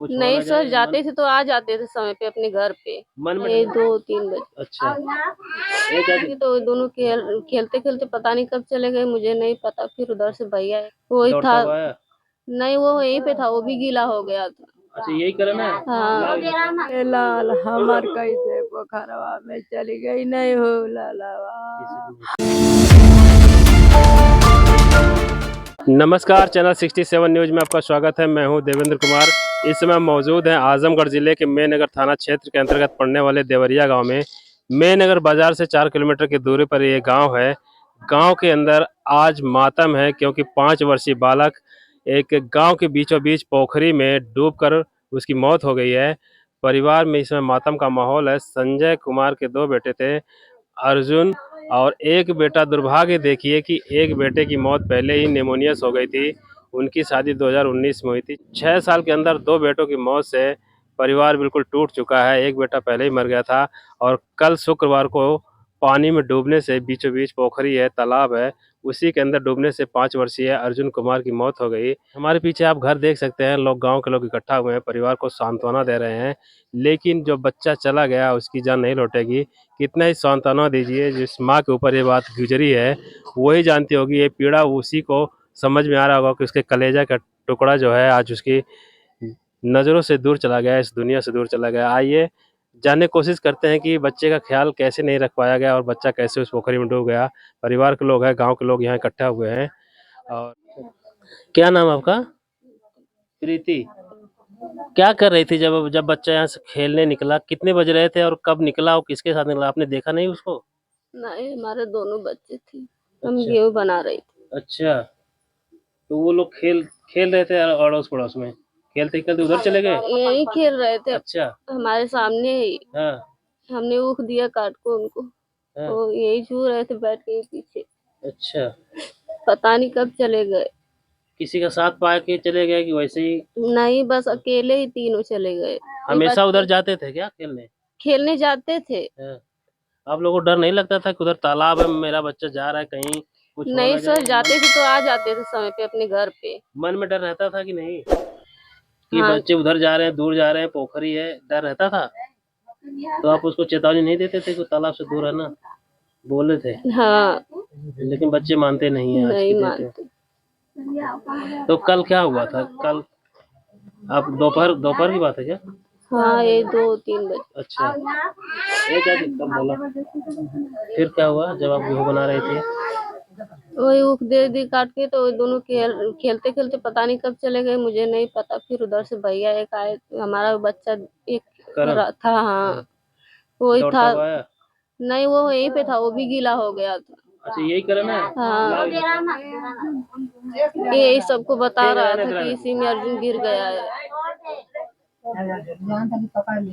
कुछ हो नहीं ना सर, जाए मन। जाते थे तो आ जाते थे समय पे अपने घर पे। मन में ये डर। 2-3 बजे। अच्छा। ये क्या ये तो दोनों खेलते खेलते पता नहीं कब चले गए, मुझे नहीं पता। फिर उधर से भैया वही दौड़ता था। हुआ आया। नहीं, वो वहीं पे था, वो भी गीला हो गया था। अच्छा यही कारण है। हाँ। ए लाल हमर कैसे पोखरवा में चली गई नहीं हो लालवा। नमस्कार, चैनल 67 न्यूज में आपका स्वागत है। मैं हूं देवेंद्र कुमार। इस समय मौजूद हैं आजमगढ़ जिले के मेनगर थाना क्षेत्र के अंतर्गत पड़ने वाले देवरिया गांव में। मेनगर बाजार से 4 किलोमीटर की दूरी पर ये गांव है। गांव के अंदर आज मातम है क्योंकि 5 वर्षीय बालक एक गांव के बीचों बीच पोखरी में डूबकर उसकी मौत हो गई है। परिवार में इसमें मातम का माहौल है। संजय कुमार के 2 बेटे थे, अर्जुन और एक बेटा। दुर्भाग्य देखिए कि एक बेटे की मौत पहले ही निमोनिया से हो गई थी। उनकी शादी 2019 में हुई थी। 6 साल के अंदर 2 बेटों की मौत से परिवार बिल्कुल टूट चुका है। एक बेटा पहले ही मर गया था और कल शुक्रवार को पानी में डूबने से, बीचों बीच पोखरी है, तालाब है, उसी के अंदर डूबने से 5 वर्षीय अर्जुन कुमार की मौत हो गई। हमारे पीछे आप घर देख सकते हैं, लोग, गांव के लोग इकट्ठा हुए हैं, परिवार को सांत्वना दे रहे हैं। लेकिन जो बच्चा चला गया उसकी जान नहीं लौटेगी। कितना ही सांत्वना दीजिए, जिस माँ के ऊपर ये बात गुजरी है वही जानती होगी। ये पीड़ा उसी को समझ में आ रहा होगा कि उसके कलेजा का टुकड़ा जो है आज उसकी नज़रों से दूर चला गया, इस दुनिया से दूर चला गया। आइए जानने की कोशिश करते हैं कि बच्चे का ख्याल कैसे नहीं रख पाया गया और बच्चा कैसे उस पोखरी में डूब गया। परिवार के लोग हैं, गांव के लोग यहाँ इकट्ठा हुए हैं। और क्या नाम है आपका? प्रीति। क्या कर रही थी जब जब बच्चा यहाँ से खेलने निकला? कितने बज रहे थे और कब निकला और किसके साथ निकला? आपने देखा नहीं उसको? नहीं, हमारे दोनों बच्चे थे। हम अच्छा। गेहूं बना रही थी। अच्छा, तो वो लोग खेल खेल रहे थे अड़ोस पड़ोस में, खेलते खेलते उधर चले गए। यही खेल रहे थे अच्छा। हमारे सामने ही। हाँ। हमने ऊख दिया काट को उनको, हाँ। तो यही छू रहे थे बैठ के पीछे। अच्छा, पता नहीं कब चले गए। किसी का साथ पा के चले गए कि वैसे ही? नहीं, बस अकेले ही तीनों चले गए। ये हमेशा उधर बच्चे जाते थे क्या खेलने? खेलने जाते थे। हाँ। आप लोगों को डर नहीं लगता था कि उधर तालाब है, मेरा बच्चा जा रहा है, कहीं कुछ हो नहीं ना सर, जाए? जाते थे तो आ जाते थे समय पे अपने घर पे। मन में डर रहता था कि नहीं कि हाँ। बच्चे उधर जा रहे हैं, दूर जा रहे हैं, पोखरी है, डर रहता था? तो आप उसको चेतावनी नहीं देते थे कि तालाब से दूर रहना? बोले थे हाँ। लेकिन बच्चे मानते नहीं है आज की नहीं डेट में। मानते। तो कल क्या हुआ था? कल आप दोपहर दोपहर की बात है क्या? हाँ, ये 2-3 बजे। अच्छा। ये क्या कब बोला? फिर क्या हुआ जब आप गेहूं बना रहे थे? वही ऊख दे दी काट के, तो ये दोनों खेलते खेलते पता नहीं कब चले गए, मुझे नहीं पता। फिर उधर से भैया एक आए, हमारा बच्चा एक करण। था। हाँ, वही दौड़ता था। हुआ आया। नहीं, वो वहीं पे था, वो भी गीला हो गया था। अच्छा यही करण है। हाँ। ये सबको बता रहा था कि इसी में अर्जुन गिर गया है।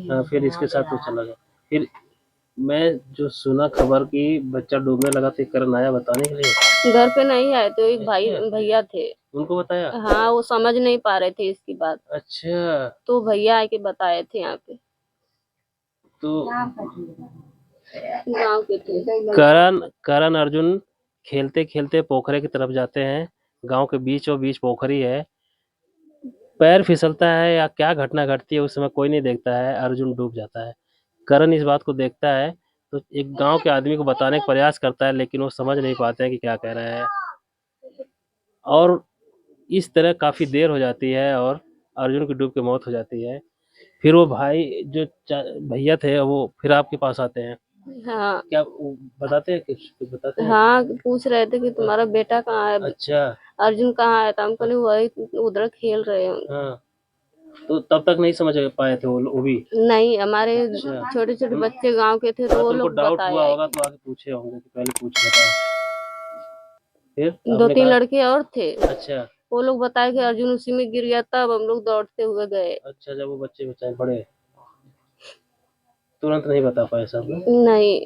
हाँ, फिर इसके साथ तो चला गया। फिर मैं जो सुना खबर कि बच्चा डूबने लगा तो करण आया बताने के लिए। घर पे नहीं आए तो एक भाई अच्छा। भैया थे। उनको बताया? हाँ, वो समझ नहीं पा रहे थे इसकी बात, अच्छा। तो भैया आके बताए थे यहाँ पे। तो गाँव के थे। करण करण अर्जुन खेलते खेलते पोखरे की तरफ जाते हैं। गांव के बीचों बीच पोखरी है। पैर फिसलता है या क्या घटना घटती है उस समय कोई नहीं देखता है, अर्जुन डूब जाता है। करण इस बात को देखता है तो एक गांव के आदमी को बताने का प्रयास करता है, लेकिन वो समझ नहीं पाते हैं कि क्या कह रहा है। और इस तरह काफी देर हो जाती है और अर्जुन की डूब के मौत हो जाती है। फिर वो भाई जो भैया थे वो फिर आपके पास आते हैं। हाँ। क्या वो बताते हैं, कुछ बताते हैं? हाँ, पूछ रहे थे कि तुम्हारा बेटा कहाँ है, अच्छा। अर्जुन कहाँ है। तो हम कहले वही उधर खेल रहे हैं। हाँ, तो तब तक नहीं समझ पाए थे वो भी? नहीं, हमारे अच्छा। छोटे छोटे बच्चे गांव के थे, तो हाँ, वो तुमको लोग डाउट हुआ बताया होगा कि तो आगे पूछे होंगे कि पहले पूछ बताओ। फिर दो आपने तीन कहा? लड़के और थे। अच्छा। वो लोग बताए कि अर्जुन उसी में गिर गया, तब हम लोग दौड़ते हुए गए। अच्छा, जब वो बच्चे बचाए बड़े, तुरंत नहीं बता पाए सब ना? नहीं।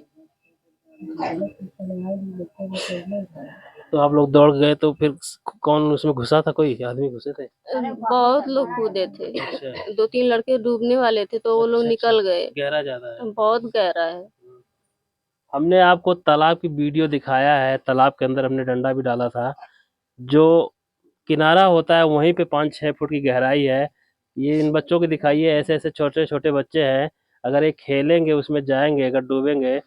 तो आप लोग दौड़ गए तो फिर कौन उसमें घुसा था? कोई आदमी घुसे थे? बहुत लोग कूदे थे। अच्छा। 2-3 लड़के डूबने वाले थे, तो वो लोग अच्छा। अच्छा, निकल गए। गहरा ज्यादा है। बहुत गहरा है। हमने आपको तालाब की वीडियो दिखाया है। तालाब के अंदर हमने डंडा भी डाला था। जो किनारा होता है वहीं पे 5-6 फुट की गहराई है। ये इन बच्चों को दिखाइए, ऐसे ऐसे छोटे छोटे बच्चे हैं, अगर ये खेलेंगे उसमें जाएंगे, अगर डूबेंगे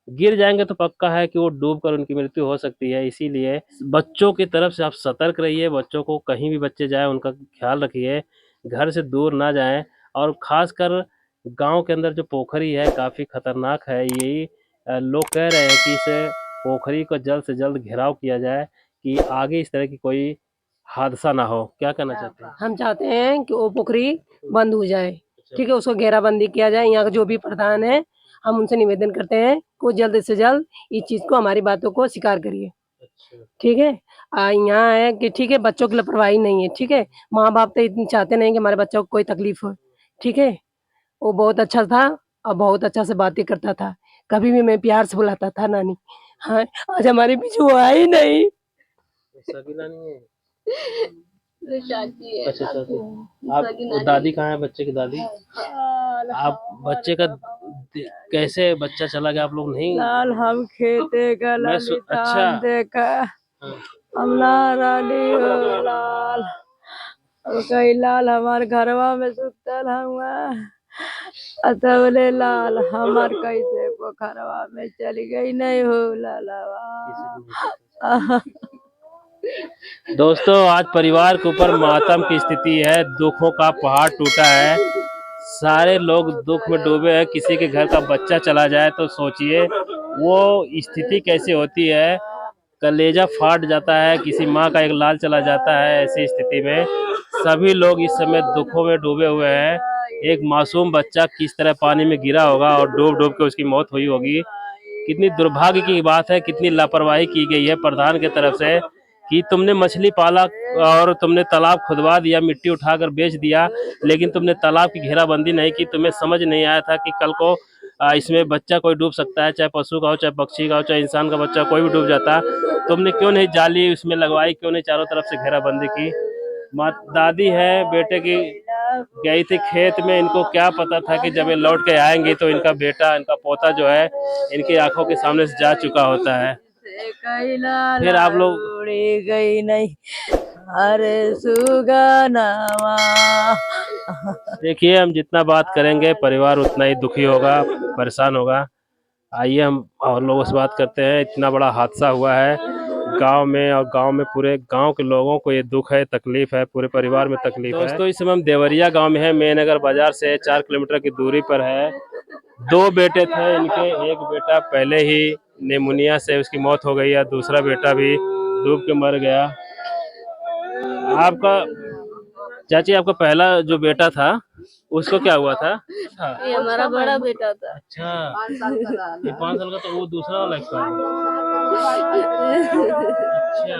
गिर जाएंगे तो पक्का है कि वो डूब कर उनकी मृत्यु हो सकती है। इसीलिए बच्चों की तरफ से आप सतर्क रहिए, बच्चों को कहीं भी बच्चे जाए उनका ख्याल रखिए, घर से दूर ना जाएं। और खासकर गांव के अंदर जो पोखरी है काफ़ी खतरनाक है। यही लोग कह रहे हैं कि इसे पोखरी को जल्द से जल्द घेराव किया जाए कि आगे इस तरह की कोई हादसा ना हो। क्या कहना चाहते हैं? हम चाहते हैं कि वो पोखरी बंद हो जाए, ठीक है, उसको घेराबंदी किया जाए। यहाँ का जो भी प्रधान है, हम उनसे निवेदन करते हैं कि वो जल्द से जल्द इस चीज़ को, हमारी बातों को स्वीकार करिए, ठीक है। यहाँ है कि ठीक है, बच्चों की लापरवाही नहीं है, ठीक है, माँ बाप तो इतनी चाहते नहीं कि हमारे बच्चों को कोई तकलीफ हो, ठीक है। वो बहुत अच्छा था और बहुत अच्छा से बातें करता था, कभी भी मैं प्यार से बुलाता था नानी। हाँ, आज हमारे बीच वो आई नहीं। सगी नानी है? चाची है। अच्छा चाची। आप वो दादी कहाँ है, बच्चे की दादी? आप बच्चे का कैसे बच्चा चला गया, आप लोग नहीं? लाल हम खेते का मैं ललिता अच्छा। देखा हाँ। हम नाराली हो लाल। अब कई लाल हमार घरवा में सुतल हुआ अतवले लाल हमार कैसे पोखरवा में चली गई नहीं हो लालवा। दोस्तों आज परिवार के ऊपर मातम की स्थिति है, दुखों का पहाड़ टूटा है, सारे लोग दुख में डूबे हैं। किसी के घर का बच्चा चला जाए तो सोचिए वो स्थिति कैसे होती है, कलेजा फाट जाता है। किसी माँ का एक लाल चला जाता है, ऐसी स्थिति में सभी लोग इस समय दुखों में डूबे हुए हैं। एक मासूम बच्चा किस तरह पानी में गिरा होगा और डूब डूब के उसकी मौत हुई होगी। कितनी दुर्भाग्य की बात है, कितनी लापरवाही की गई है प्रधान की तरफ से कि तुमने मछली पाला और तुमने तालाब खुदवा दिया, मिट्टी उठाकर बेच दिया, लेकिन तुमने तालाब की घेराबंदी नहीं की। तुम्हें समझ नहीं आया था कि कल को इसमें बच्चा कोई डूब सकता है, चाहे पशु का हो, चाहे पक्षी का हो, चाहे इंसान का बच्चा, कोई भी डूब जाता। तुमने क्यों नहीं जाली उसमें लगवाई, क्यों नहीं चारों तरफ से घेराबंदी की? माँ दादी है बेटे की, गई थी खेत में, इनको क्या पता था कि जब ये लौट के आएंगी तो इनका बेटा, इनका पोता जो है इनकी आंखों के सामने से जा चुका होता है। फिर आप लोग उड़ी गई नहीं अरे सुगनावा। देखिए, हम जितना बात करेंगे परिवार उतना ही दुखी होगा, परेशान होगा। आइए हम और लोगों से बात करते हैं। इतना बड़ा हादसा हुआ है गांव में, और गांव में पूरे गांव के लोगों को ये दुख है, तकलीफ है, पूरे परिवार में तकलीफ है। दोस्तों इस समय हम देवरिया गांव में है, मेनगर बाजार से 4 किलोमीटर की दूरी पर है। 2 बेटे थे इनके, एक बेटा पहले ही निमोनिया से उसकी मौत हो गई है, दूसरा बेटा भी डूब के मर गया। आपका चाची, आपका पहला जो बेटा था उसको क्या हुआ था? ये हमारा बड़ा बेटा था। अच्छा, ये 5 साल का, तो वो दूसरा वाला एक्सपायर। अच्छा,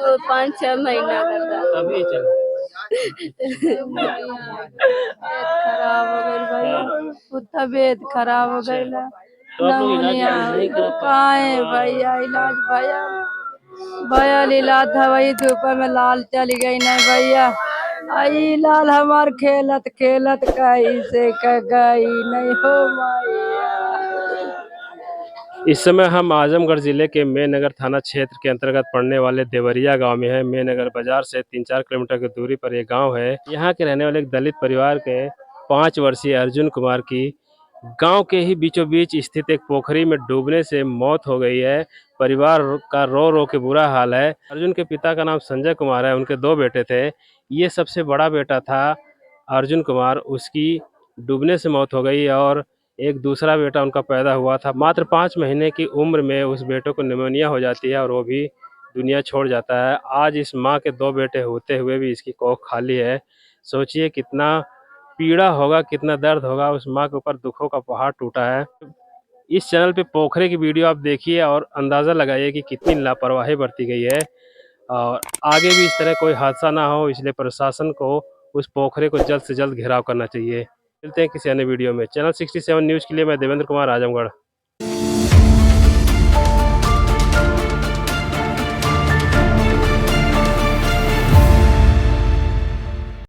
वो 5-6 महीना का था। तभी चला। खराब हो गई भैया, तबीयत खराब हो गई ला। तो आप लोग इलाज नहीं करा काहे भैया इलाज भैया भैया लीला था वही धूप में लाल चली गई नहीं भैया। आई लाल हमार खेलत खेलत कैसे का गई नहीं हो मैया। इस समय हम आजमगढ़ जिले के मेनगर थाना क्षेत्र के अंतर्गत पड़ने वाले देवरिया गांव में है। मेनगर बाजार से 3-4 किलोमीटर की दूरी पर यह गांव है। यहां के रहने वाले एक दलित परिवार के 5 वर्षीय अर्जुन कुमार की गांव के ही बीचों बीच स्थित एक पोखरी में डूबने से मौत हो गई है। परिवार का रो रो के बुरा हाल है। अर्जुन के पिता का नाम संजय कुमार है, उनके 2 बेटे थे। ये सबसे बड़ा बेटा था अर्जुन कुमार, उसकी डूबने से मौत हो गई और एक दूसरा बेटा उनका पैदा हुआ था। मात्र 5 महीने की उम्र में उस बेटे को निमोनिया हो जाती है और वो भी दुनिया छोड़ जाता है। आज इस माँ के 2 बेटे होते हुए भी इसकी कोख खाली है। सोचिए कितना पीड़ा होगा, कितना दर्द होगा, उस माँ के ऊपर दुखों का पहाड़ टूटा है। इस चैनल पे पोखरे की वीडियो आप देखिए और अंदाज़ा लगाइए कि कितनी लापरवाही बरती गई है, और आगे भी इस तरह कोई हादसा ना हो, इसलिए प्रशासन को उस पोखरे को जल्द से जल्द घेराव करना चाहिए। मिलते हैं किसी अन्य वीडियो में। चैनल 67 न्यूज़ के लिए मैं देवेंद्र कुमार, आजमगढ़।